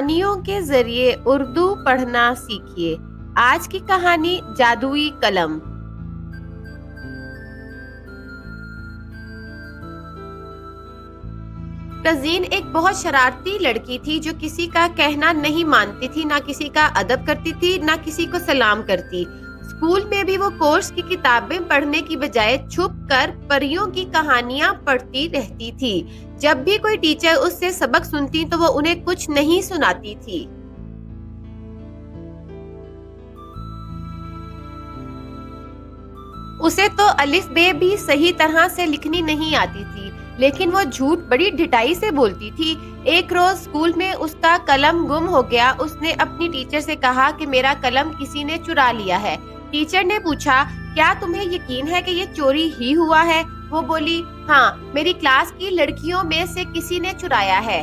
कहानियों के जरिए उर्दू पढ़ना सीखिए। आज की कहानी जादुई कलम। तज़ीन एक बहुत शरारती लड़की थी जो किसी का कहना नहीं मानती थी, ना किसी का अदब करती थी, ना किसी को सलाम करती। स्कूल में भी वो कोर्स की किताबें पढ़ने की बजाय छुप कर परियों की कहानियां पढ़ती रहती थी। जब भी कोई टीचर उससे सबक सुनती तो वो उन्हें कुछ नहीं सुनाती थी। उसे तो अलिफ बे भी सही तरह से लिखनी नहीं आती थी, लेकिन वो झूठ बड़ी ढिठाई से बोलती थी। एक रोज स्कूल में उसका कलम गुम हो गया। उसने अपनी टीचर से कहा कि मेरा कलम किसी ने चुरा लिया है। टीचर ने पूछा, क्या तुम्हें यकीन है कि ये चोरी ही हुआ है? वो बोली, हाँ, मेरी क्लास की लड़कियों में से किसी ने चुराया है।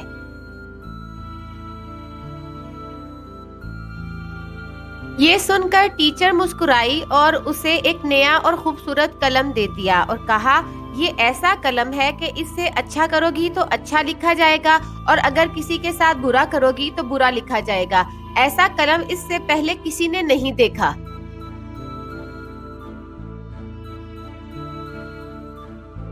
ये सुनकर टीचर मुस्कुराई और उसे एक नया और खूबसूरत कलम दे दिया और कहा, ये ऐसा कलम है कि इससे अच्छा करोगी तो अच्छा लिखा जाएगा और अगर किसी के साथ बुरा करोगी तो बुरा लिखा जाएगा। ऐसा कलम इससे पहले किसी ने नहीं देखा।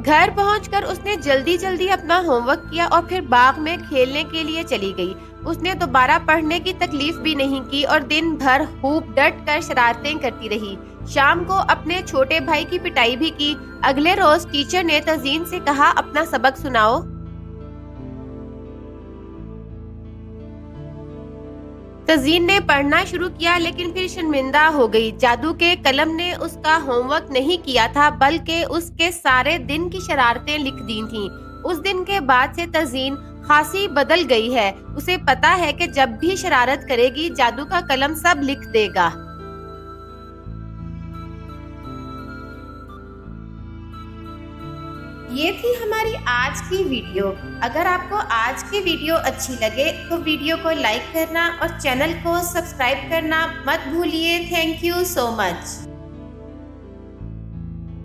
घर पहुंचकर उसने जल्दी जल्दी अपना होमवर्क किया और फिर बाग में खेलने के लिए चली गई। उसने दोबारा पढ़ने की तकलीफ भी नहीं की और दिन भर खूब डट कर शरारतें करती रही। शाम को अपने छोटे भाई की पिटाई भी की। अगले रोज टीचर ने तज़ीन से कहा, अपना सबक सुनाओ। तज़ीन ने पढ़ना शुरू किया, लेकिन फिर शर्मिंदा हो गई। जादू के कलम ने उसका होमवर्क नहीं किया था, बल्कि उसके सारे दिन की शरारतें लिख दी थीं। उस दिन के बाद से तज़ीन खासी बदल गई है। उसे पता है कि जब भी शरारत करेगी जादू का कलम सब लिख देगा। ये थी हमारी आज की वीडियो। अगर आपको आज की वीडियो अच्छी लगे तो वीडियो को लाइक करना और चैनल को सब्सक्राइब करना मत भूलिए। Thank you so much.